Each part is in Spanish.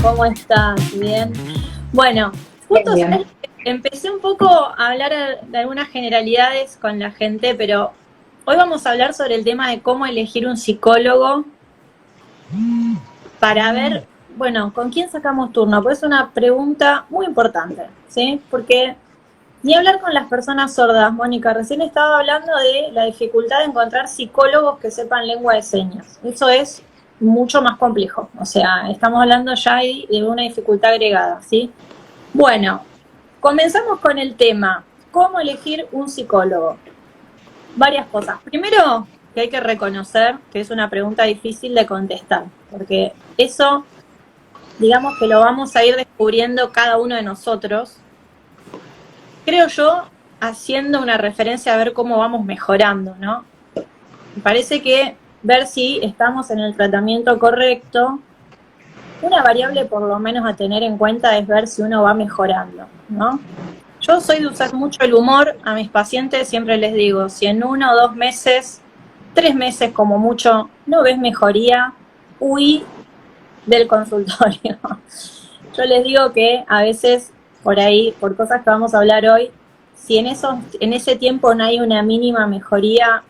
¿Cómo estás? Bien. Bueno, justo Bien, ¿sabes? bien. Empecé un poco a hablar de algunas generalidades con la gente, pero hoy vamos a hablar sobre el tema de cómo elegir un psicólogo para ver, bueno, con quién sacamos turno, pues es una pregunta muy importante, ¿sí? Porque ni hablar con las personas sordas, Mónica, recién estaba hablando de la dificultad de encontrar psicólogos que sepan lengua de señas. Eso es mucho más complejo, o sea, estamos hablando ya de una dificultad agregada, ¿sí? Bueno, comenzamos con el tema, ¿cómo elegir un psicólogo? Varias cosas. Primero, que hay que reconocer que es una pregunta difícil de contestar, porque eso, digamos que lo vamos a ir descubriendo cada uno de nosotros, creo yo, haciendo una referencia a ver cómo vamos mejorando, ¿no? Me parece que ver si estamos en el tratamiento correcto, una variable por lo menos a tener en cuenta es ver si uno va mejorando, ¿no? Yo soy de usar mucho el humor, a mis pacientes siempre les digo, si en 1 o 2 meses, 3 meses como mucho, no ves mejoría, huí del consultorio. Yo les digo que a veces por ahí, por cosas que vamos a hablar hoy, si en ese tiempo no hay una mínima mejoría,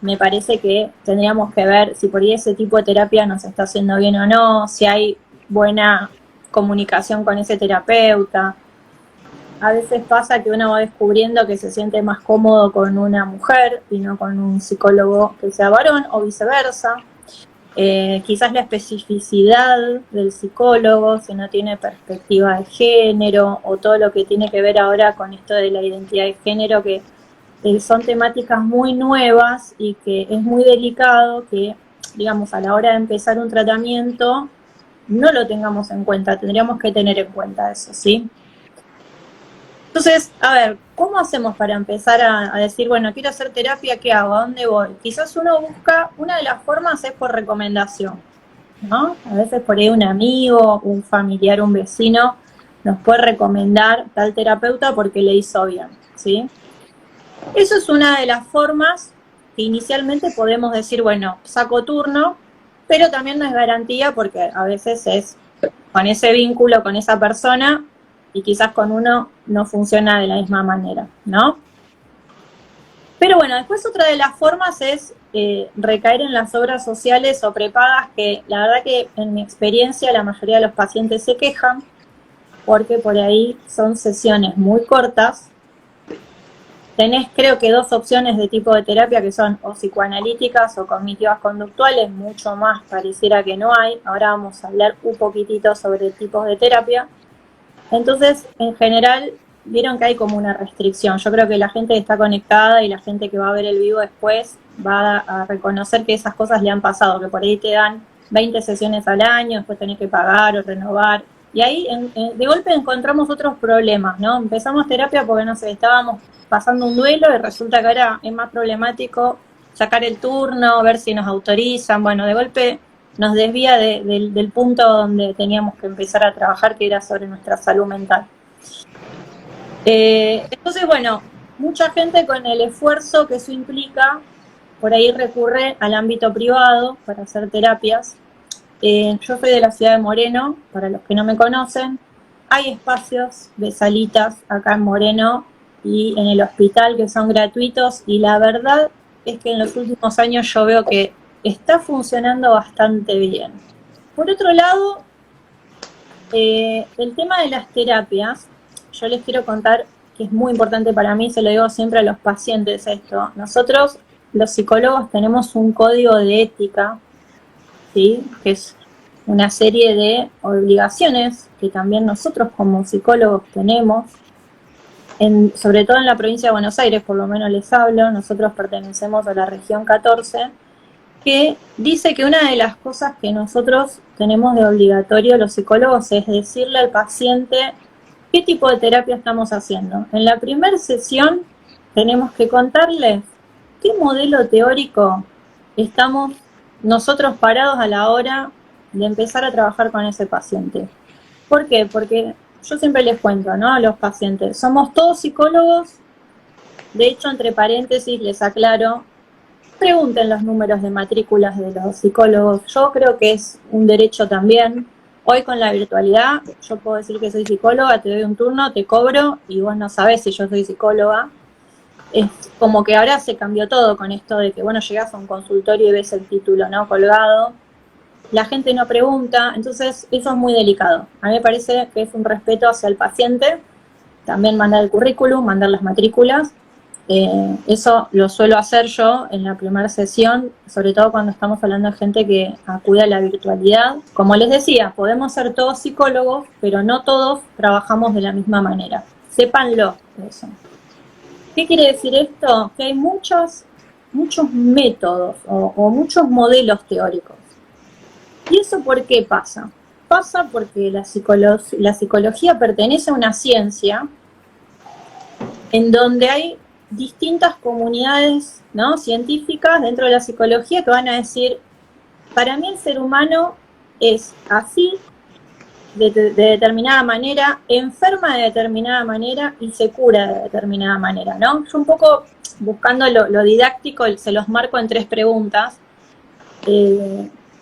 me parece que tendríamos que ver si por ahí ese tipo de terapia nos está haciendo bien o no, si hay buena comunicación con ese terapeuta. A veces pasa que uno va descubriendo que se siente más cómodo con una mujer y no con un psicólogo que sea varón o viceversa. Quizás la especificidad del psicólogo, si no tiene perspectiva de género o todo lo que tiene que ver ahora con esto de la identidad de género, que son temáticas muy nuevas y que es muy delicado que, digamos, a la hora de empezar un tratamiento no lo tengamos en cuenta, tendríamos que tener en cuenta eso, ¿sí? Entonces, a ver, ¿cómo hacemos para empezar a decir, bueno, quiero hacer terapia, ¿qué hago? ¿A dónde voy? Quizás uno busca, una de las formas es por recomendación, ¿no? A veces por ahí un amigo, un familiar, un vecino nos puede recomendar tal terapeuta porque le hizo bien, ¿sí? Eso es una de las formas que inicialmente podemos decir, bueno, saco turno, pero también no es garantía porque a veces es con ese vínculo, con esa persona, y quizás con uno no funciona de la misma manera, ¿no? Pero bueno, después otra de las formas es recaer en las obras sociales o prepagas, que la verdad que en mi experiencia la mayoría de los pacientes se quejan, porque por ahí son sesiones muy cortas. Tenés creo que 2 opciones de tipo de terapia que son o psicoanalíticas o cognitivas conductuales, mucho más pareciera que no hay. Ahora vamos a hablar un poquitito sobre tipos de terapia. Entonces, en general, vieron que hay como una restricción. Yo creo que la gente que está conectada y la gente que va a ver el vivo después va a reconocer que esas cosas le han pasado, que por ahí te dan 20 sesiones al año, después tenés que pagar o renovar. Y ahí de golpe encontramos otros problemas, ¿no? Empezamos terapia porque, no sé, estábamos pasando un duelo y resulta que ahora es más problemático sacar el turno, ver si nos autorizan. Bueno, de golpe nos desvía del punto donde teníamos que empezar a trabajar, que era sobre nuestra salud mental. Entonces, bueno, mucha gente con el esfuerzo que eso implica, por ahí recurre al ámbito privado para hacer terapias. Yo soy de la ciudad de Moreno, para los que no me conocen. Hay espacios de salitas acá en Moreno y en el hospital que son gratuitos, y la verdad es que en los últimos años yo veo que está funcionando bastante bien. Por otro lado, el tema de las terapias, yo les quiero contar que es muy importante para mí, se lo digo siempre a los pacientes esto. Nosotros, los psicólogos, tenemos un código de ética, ¿sí? Que es una serie de obligaciones que también nosotros como psicólogos tenemos, sobre todo en la provincia de Buenos Aires, por lo menos les hablo, nosotros pertenecemos a la región 14, que dice que una de las cosas que nosotros tenemos de obligatorio los psicólogos es decirle al paciente qué tipo de terapia estamos haciendo. En la primera sesión tenemos que contarles qué modelo teórico estamos nosotros parados a la hora de empezar a trabajar con ese paciente. ¿Por qué? Porque yo siempre les cuento, ¿no?, a los pacientes, somos todos psicólogos. De hecho, entre paréntesis les aclaro, pregunten los números de matrículas de los psicólogos. Yo creo que es un derecho también. Hoy con la virtualidad, yo puedo decir que soy psicóloga, te doy un turno, te cobro y vos no sabés si yo soy psicóloga. Es como que ahora se cambió todo con esto de que, bueno, llegás a un consultorio y ves el título, ¿no? Colgado. La gente no pregunta, entonces eso es muy delicado. A mí me parece que es un respeto hacia el paciente, también mandar el currículum, mandar las matrículas. Eso lo suelo hacer yo en la primera sesión, sobre todo cuando estamos hablando de gente que acude a la virtualidad. Como les decía, podemos ser todos psicólogos, pero no todos trabajamos de la misma manera. Sépanlo eso. ¿Qué quiere decir esto? Que hay muchos métodos o muchos modelos teóricos. ¿Y eso por qué pasa? Pasa porque la psicología pertenece a una ciencia en donde hay distintas comunidades, ¿no?, científicas dentro de la psicología que van a decir, para mí el ser humano es así, de determinada manera, enferma de determinada manera y se cura de determinada manera, ¿no? Yo un poco buscando lo didáctico, se los marco en 3 preguntas.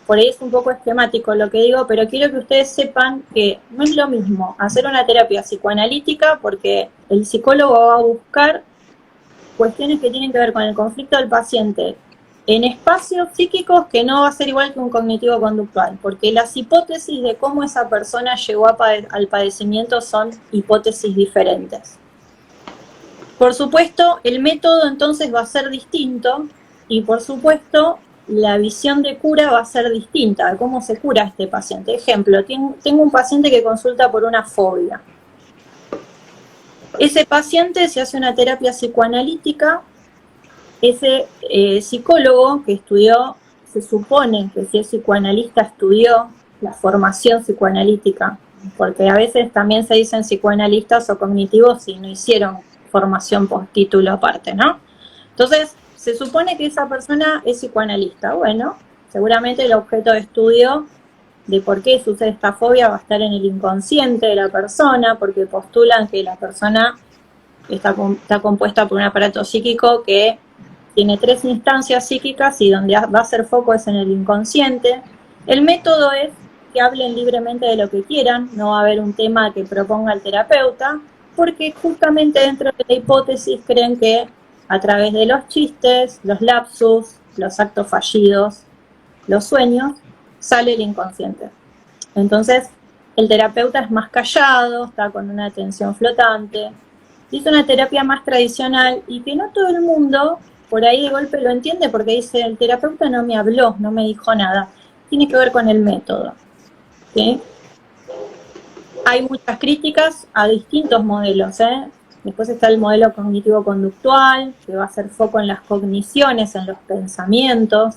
Por ahí es un poco esquemático lo que digo, pero quiero que ustedes sepan que no es lo mismo hacer una terapia psicoanalítica, porque el psicólogo va a buscar cuestiones que tienen que ver con el conflicto del paciente en espacios psíquicos, que no va a ser igual que un cognitivo-conductual, porque las hipótesis de cómo esa persona llegó al padecimiento son hipótesis diferentes. Por supuesto, el método entonces va a ser distinto y por supuesto la visión de cura va a ser distinta de cómo se cura este paciente. Ejemplo, tengo un paciente que consulta por una fobia. Ese paciente se hace una terapia psicoanalítica, ese psicólogo que estudió, se supone que si es psicoanalista estudió la formación psicoanalítica, porque a veces también se dicen psicoanalistas o cognitivos y no hicieron formación por título aparte, ¿no? Entonces, se supone que esa persona es psicoanalista. Bueno, seguramente el objeto de estudio de por qué sucede esta fobia va a estar en el inconsciente de la persona, porque postulan que la persona está compuesta por un aparato psíquico que tiene 3 instancias psíquicas y donde va a hacer foco es en el inconsciente. El método es que hablen libremente de lo que quieran, no va a haber un tema que proponga el terapeuta, porque justamente dentro de la hipótesis creen que a través de los chistes, los lapsus, los actos fallidos, los sueños, sale el inconsciente. Entonces, el terapeuta es más callado, está con una atención flotante, y es una terapia más tradicional y que no todo el mundo por ahí de golpe lo entiende, porque dice, el terapeuta no me habló, no me dijo nada. Tiene que ver con el método, ¿sí? Hay muchas críticas a distintos modelos, ¿eh? Después está el modelo cognitivo-conductual, que va a hacer foco en las cogniciones, en los pensamientos,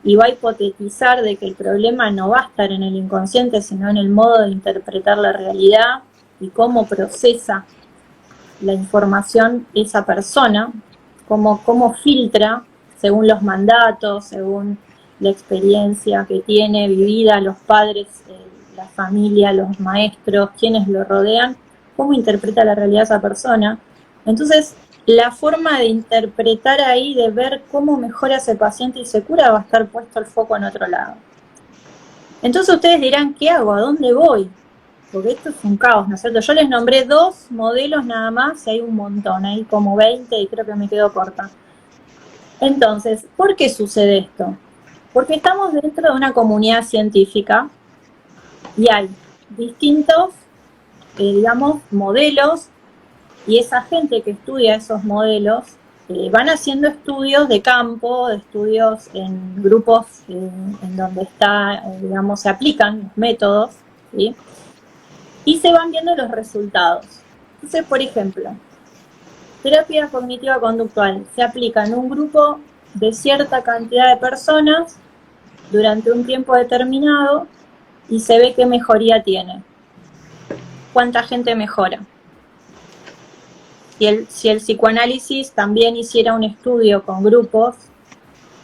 y va a hipotetizar de que el problema no va a estar en el inconsciente, sino en el modo de interpretar la realidad y cómo procesa la información esa persona, cómo filtra según los mandatos, según la experiencia que tiene vivida, los padres, la familia, los maestros, quienes lo rodean, cómo interpreta la realidad esa persona. Entonces, la forma de interpretar ahí, de ver cómo mejora ese paciente y se cura, va a estar puesto el foco en otro lado. Entonces ustedes dirán, ¿qué hago? ¿A dónde voy? Porque esto es un caos, ¿no es cierto? Yo les nombré 2 modelos nada más y hay un montón, hay como 20 y creo que me quedo corta. Entonces, ¿por qué sucede esto? Porque estamos dentro de una comunidad científica y hay distintos, digamos, modelos, y esa gente que estudia esos modelos van haciendo estudios de campo, estudios en grupos en donde está, digamos, se aplican los métodos, ¿sí? Y se van viendo los resultados. Entonces, por ejemplo, terapia cognitiva conductual se aplica en un grupo de cierta cantidad de personas durante un tiempo determinado y se ve qué mejoría tiene. ¿Cuánta gente mejora? Si el psicoanálisis también hiciera un estudio con grupos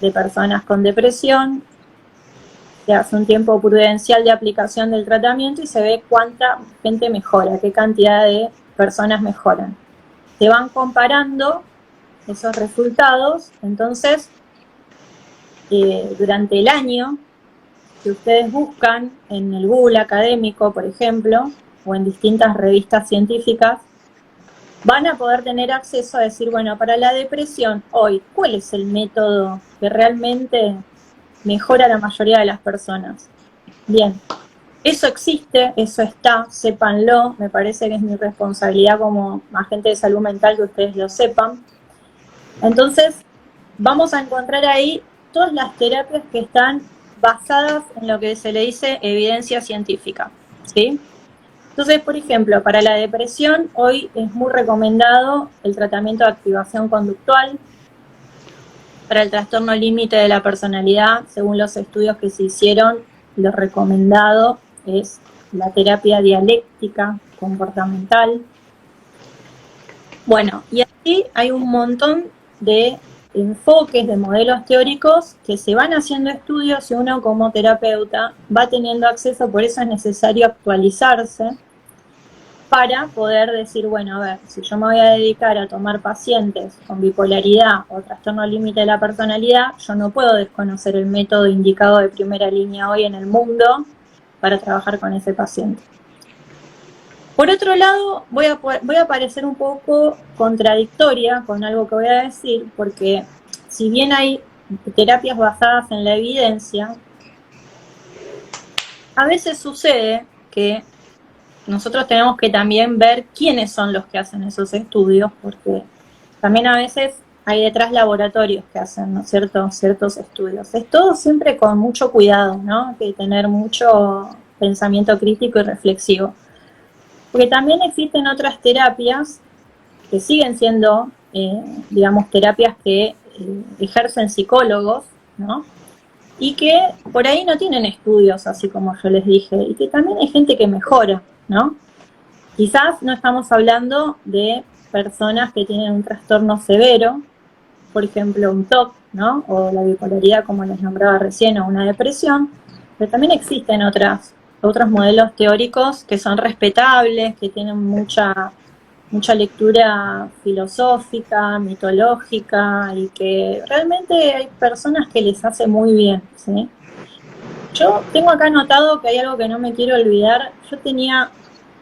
de personas con depresión, se hace un tiempo prudencial de aplicación del tratamiento y se ve cuánta gente mejora, qué cantidad de personas mejoran. Se van comparando esos resultados, entonces durante el año, que ustedes buscan en el Google académico, por ejemplo, o en distintas revistas científicas, van a poder tener acceso a decir, bueno, para la depresión hoy, ¿cuál es el método que realmente mejora a la mayoría de las personas? Bien, eso existe, eso está, sépanlo, me parece que es mi responsabilidad como agente de salud mental que ustedes lo sepan. Entonces, vamos a encontrar ahí todas las terapias que están basadas en lo que se le dice evidencia científica, ¿sí? Entonces, por ejemplo, para la depresión, hoy es muy recomendado el tratamiento de activación conductual. Para el trastorno límite de la personalidad, según los estudios que se hicieron, lo recomendado es la terapia dialéctica comportamental. Bueno, y así hay un montón de enfoques, de modelos teóricos que se van haciendo estudios y uno como terapeuta va teniendo acceso, por eso es necesario actualizarse para poder decir, bueno, a ver, si yo me voy a dedicar a tomar pacientes con bipolaridad o trastorno límite de la personalidad, yo no puedo desconocer el método indicado de primera línea hoy en el mundo para trabajar con ese paciente. Por otro lado, voy a parecer un poco contradictoria con algo que voy a decir, porque si bien hay terapias basadas en la evidencia, a veces sucede que nosotros tenemos que también ver quiénes son los que hacen esos estudios, porque también a veces hay detrás laboratorios que hacen, ¿no es cierto?, ciertos estudios. Es todo siempre con mucho cuidado, ¿no? Hay que tener mucho pensamiento crítico y reflexivo. Porque también existen otras terapias que siguen siendo, digamos, terapias que ejercen psicólogos, ¿no? Y que por ahí no tienen estudios, así como yo les dije, y que también hay gente que mejora, ¿no? Quizás no estamos hablando de personas que tienen un trastorno severo, por ejemplo, un TOC, ¿no? O la bipolaridad, como les nombraba recién, o una depresión, pero también existen otros modelos teóricos que son respetables, que tienen mucha lectura filosófica, mitológica, y que realmente hay personas que les hace muy bien, ¿sí? Yo tengo acá anotado que hay algo que no me quiero olvidar. Yo tenía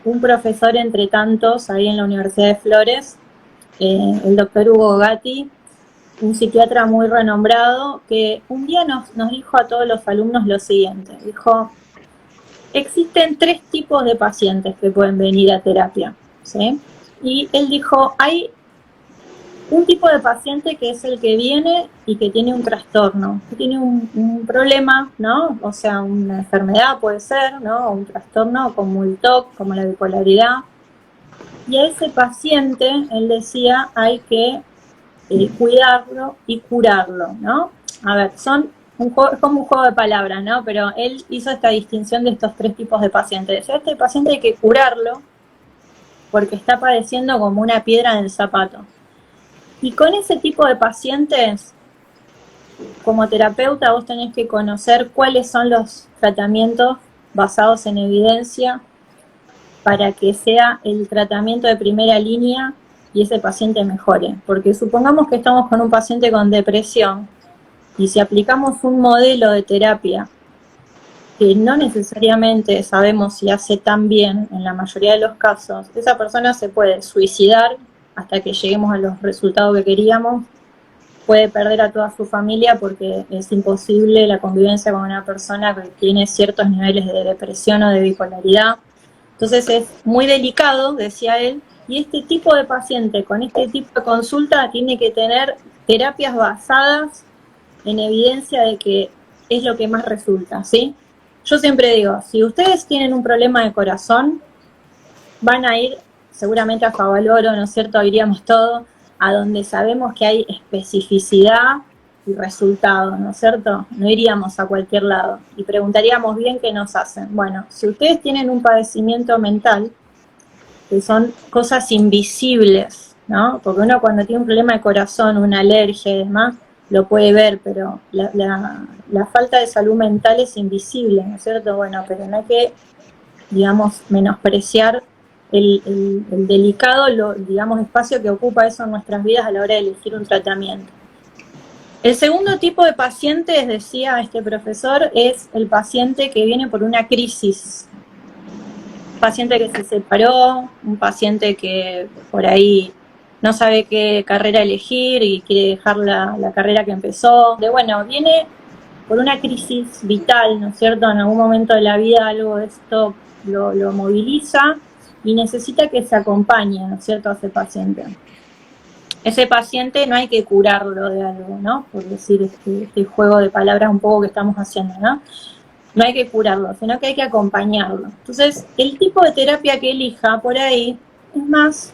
un profesor entre tantos ahí en la Universidad de Flores, el doctor Hugo Gatti, un psiquiatra muy renombrado, que un día nos dijo a todos los alumnos lo siguiente. Dijo, existen 3 tipos de pacientes que pueden venir a terapia, ¿sí? Y él dijo, hay un tipo de paciente que es el que viene y que tiene un trastorno, que tiene un problema, ¿no? O sea, una enfermedad puede ser, ¿no? O un trastorno como el TOC, como la bipolaridad. Y a ese paciente, él decía, hay que cuidarlo y curarlo, ¿no? A ver, son es como un juego de palabras, ¿no? Pero él hizo esta distinción de estos 3 tipos de pacientes. Decía, este paciente hay que curarlo porque está padeciendo como una piedra en el zapato. Y con ese tipo de pacientes, como terapeuta, vos tenés que conocer cuáles son los tratamientos basados en evidencia para que sea el tratamiento de primera línea y ese paciente mejore. Porque supongamos que estamos con un paciente con depresión y si aplicamos un modelo de terapia que no necesariamente sabemos si hace tan bien en la mayoría de los casos, esa persona se puede suicidar hasta que lleguemos a los resultados que queríamos, puede perder a toda su familia porque es imposible la convivencia con una persona que tiene ciertos niveles de depresión o de bipolaridad. Entonces es muy delicado, decía él, y este tipo de paciente con este tipo de consulta tiene que tener terapias basadas en evidencia de que es lo que más resulta, ¿sí? Yo siempre digo, si ustedes tienen un problema de corazón, van a ir seguramente a Favaloro, ¿no es cierto? Iríamos todos a donde sabemos que hay especificidad y resultados, ¿no es cierto? No iríamos a cualquier lado y preguntaríamos bien qué nos hacen. Bueno, si ustedes tienen un padecimiento mental, que son cosas invisibles, ¿no? Porque uno cuando tiene un problema de corazón, una alergia y demás, lo puede ver, pero la falta de salud mental es invisible, ¿no es cierto? Bueno, pero no hay que, digamos, menospreciar el delicado, digamos, espacio que ocupa eso en nuestras vidas a la hora de elegir un tratamiento. El segundo tipo de pacientes, decía este profesor, es el paciente que viene por una crisis. Un paciente que se separó, un paciente que por ahí no sabe qué carrera elegir y quiere dejar la carrera que empezó. Bueno, viene por una crisis vital, ¿no es cierto? En algún momento de la vida algo de esto lo moviliza y necesita que se acompañe, ¿no es cierto?, a ese paciente. Ese paciente no hay que curarlo de algo, ¿no? Por decir este juego de palabras un poco que estamos haciendo, ¿no? No hay que curarlo, sino que hay que acompañarlo. Entonces, el tipo de terapia que elija por ahí es más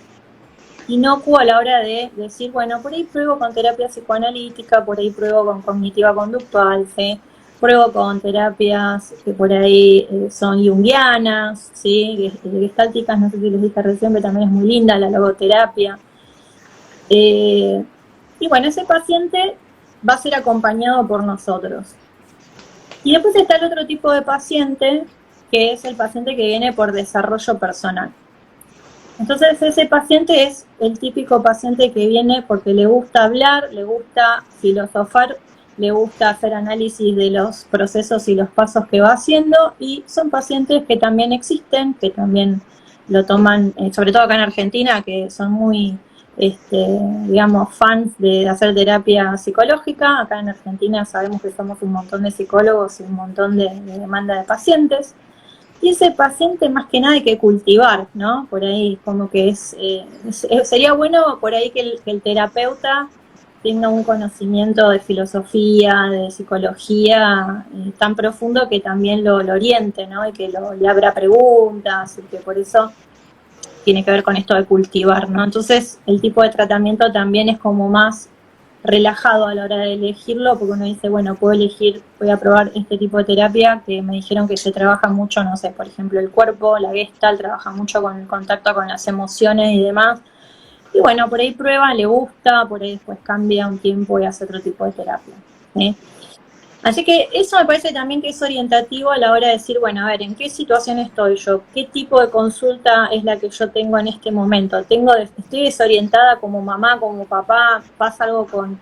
inocuo a la hora de decir, bueno, por ahí pruebo con terapia psicoanalítica, por ahí pruebo con cognitiva conductual, ¿sí? Pruebo con terapias que por ahí son junguianas, ¿sí? Gestálticas, no sé si les dije recién, pero también es muy linda la logoterapia. Y bueno, ese paciente va a ser acompañado por nosotros. Y después está el otro tipo de paciente, que es el paciente que viene por desarrollo personal. Entonces ese paciente es el típico paciente que viene porque le gusta hablar, le gusta filosofar, le gusta hacer análisis de los procesos y los pasos que va haciendo, y son pacientes que también existen, que también lo toman, sobre todo acá en Argentina, que son muy, digamos, fans de hacer terapia psicológica. Acá en Argentina sabemos que somos un montón de psicólogos y un montón de demanda de pacientes. Y ese paciente más que nada hay que cultivar, ¿no? Por ahí como que sería bueno por ahí que el terapeuta tenga un conocimiento de filosofía, de psicología tan profundo que también lo oriente, ¿no? Y que le abra preguntas, y que por eso tiene que ver con esto de cultivar, ¿no? Entonces el tipo de tratamiento también es como más relajado a la hora de elegirlo, porque uno dice, bueno, puedo elegir, voy a probar este tipo de terapia que me dijeron que se trabaja mucho, no sé, por ejemplo, el cuerpo, la Gestalt trabaja mucho con el contacto con las emociones y demás. Y bueno, por ahí prueba, le gusta, por ahí después cambia un tiempo y hace otro tipo de terapia, ¿sí? Así que eso me parece también que es orientativo a la hora de decir, bueno, a ver, ¿en qué situación estoy yo? ¿Qué tipo de consulta es la que yo tengo en este momento? ¿Estoy desorientada como mamá, como papá? ¿Pasa algo con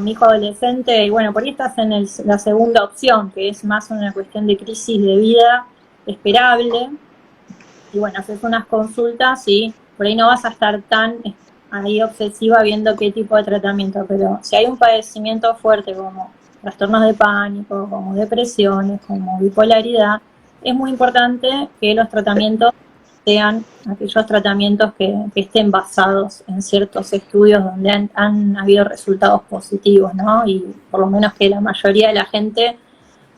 mi hijo adolescente? Y bueno, por ahí estás en la segunda opción, que es más una cuestión de crisis de vida esperable. Y bueno, haces unas consultas y por ahí no vas a estar tan ahí obsesiva viendo qué tipo de tratamiento, pero si hay un padecimiento fuerte como trastornos de pánico, como depresiones, como bipolaridad, es muy importante que los tratamientos sean aquellos tratamientos que estén basados en ciertos estudios donde han habido resultados positivos, ¿no? Y por lo menos que la mayoría de la gente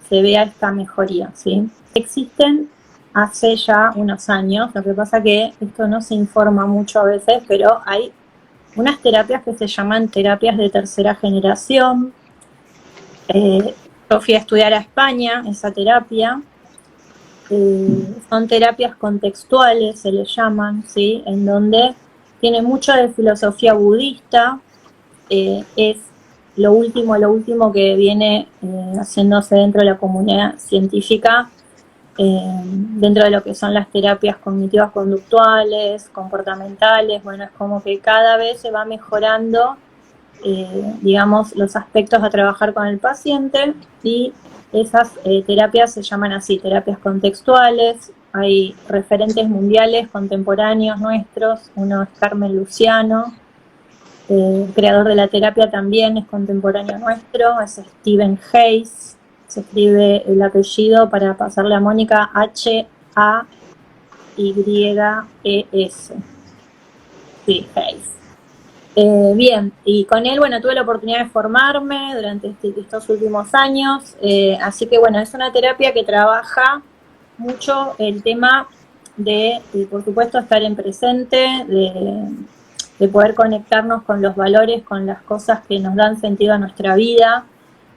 se vea esta mejoría, ¿sí? Existen hace ya unos años, lo que pasa que esto no se informa mucho a veces, pero hay unas terapias que se llaman terapias de tercera generación. Yo fui a estudiar a España esa terapia. Son terapias contextuales, se le llaman, ¿sí? En donde tiene mucho de filosofía budista, es lo último que viene haciéndose dentro de la comunidad científica, dentro de lo que son las terapias cognitivas conductuales, comportamentales. Bueno, es como que cada vez se va mejorando, digamos, los aspectos a trabajar con el paciente, y esas terapias se llaman así, terapias contextuales. Hay referentes mundiales contemporáneos nuestros, uno es Carmen Luciano, el creador de la terapia también es contemporáneo nuestro, es Stephen Hayes, se escribe el apellido para pasarle a Mónica, Hayes. Sí, Hayes. Bien, y con él, bueno, tuve la oportunidad de formarme durante estos últimos años, así que bueno, es una terapia que trabaja mucho el tema de por supuesto, estar en presente, de poder conectarnos con los valores, con las cosas que nos dan sentido a nuestra vida.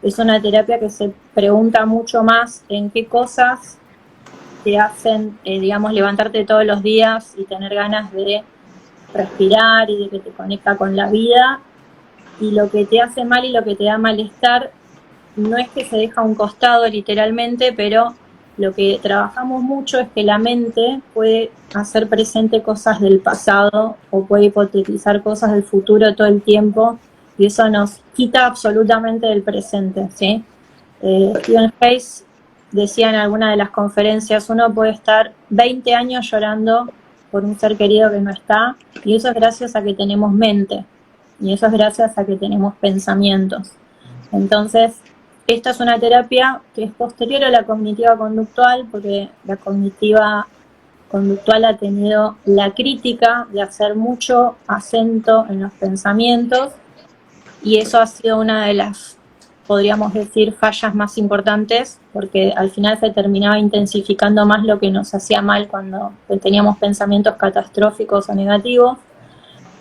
Es una terapia que se pregunta mucho más en qué cosas te hacen, digamos, levantarte todos los días y tener ganas de respirar y de que te conecta con la vida, y lo que te hace mal y lo que te da malestar no es que se deja a un costado literalmente, pero lo que trabajamos mucho es que la mente puede hacer presente cosas del pasado o puede hipotetizar cosas del futuro todo el tiempo, y eso nos quita absolutamente del presente, ¿sí? Stephen Hayes decía en alguna de las conferencias, uno puede estar 20 años llorando por un ser querido que no está, y eso es gracias a que tenemos mente, y eso es gracias a que tenemos pensamientos. Entonces, esta es una terapia que es posterior a la cognitiva conductual, porque la cognitiva conductual ha tenido la crítica de hacer mucho acento en los pensamientos, y eso ha sido una de las, podríamos decir, fallas más importantes, porque al final se terminaba intensificando más lo que nos hacía mal cuando teníamos pensamientos catastróficos o negativos.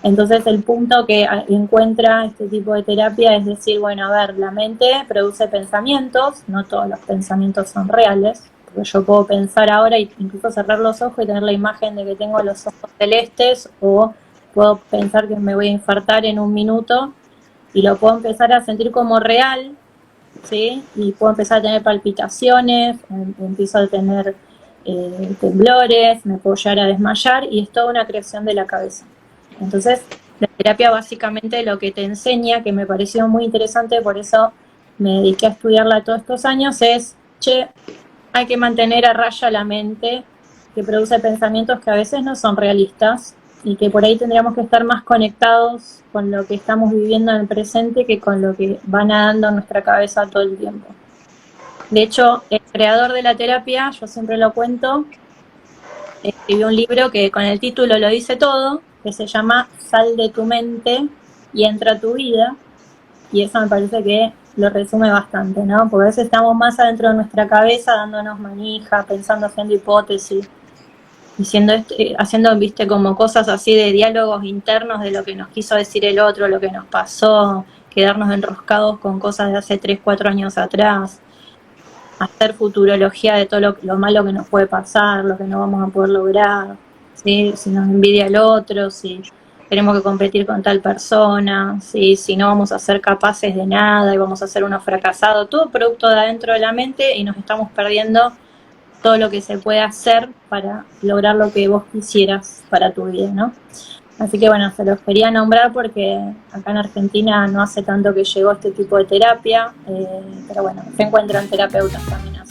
Entonces el punto que encuentra este tipo de terapia es decir, bueno, a ver, la mente produce pensamientos, no todos los pensamientos son reales, porque yo puedo pensar ahora e incluso cerrar los ojos y tener la imagen de que tengo los ojos celestes, o puedo pensar que me voy a infartar en un minuto y lo puedo empezar a sentir como real, ¿sí? Y puedo empezar a tener palpitaciones, empiezo a tener temblores, me puedo llegar a desmayar, y es toda una creación de la cabeza. Entonces, la terapia básicamente lo que te enseña, que me pareció muy interesante, por eso me dediqué a estudiarla todos estos años, es, hay que mantener a raya la mente, que produce pensamientos que a veces no son realistas, y que por ahí tendríamos que estar más conectados con lo que estamos viviendo en el presente que con lo que va nadando en nuestra cabeza todo el tiempo. De hecho, el creador de la terapia, yo siempre lo cuento, escribió un libro que con el título lo dice todo, que se llama Sal de tu mente y entra a tu vida, y eso me parece que lo resume bastante, ¿no? Porque a veces estamos más adentro de nuestra cabeza dándonos manija, pensando, haciendo hipótesis, haciendo, viste, como cosas así de diálogos internos de lo que nos quiso decir el otro, lo que nos pasó, quedarnos enroscados con cosas de hace 3, 4 años atrás, hacer futurología de todo lo malo que nos puede pasar, lo que no vamos a poder lograr, ¿sí? Si nos envidia el otro, si tenemos que competir con tal persona, ¿sí? Si no vamos a ser capaces de nada y vamos a ser unos fracasados, todo producto de adentro de la mente, y nos estamos perdiendo todo lo que se puede hacer para lograr lo que vos quisieras para tu vida, ¿no? Así que bueno, se los quería nombrar porque acá en Argentina no hace tanto que llegó este tipo de terapia, pero bueno, se encuentran terapeutas también.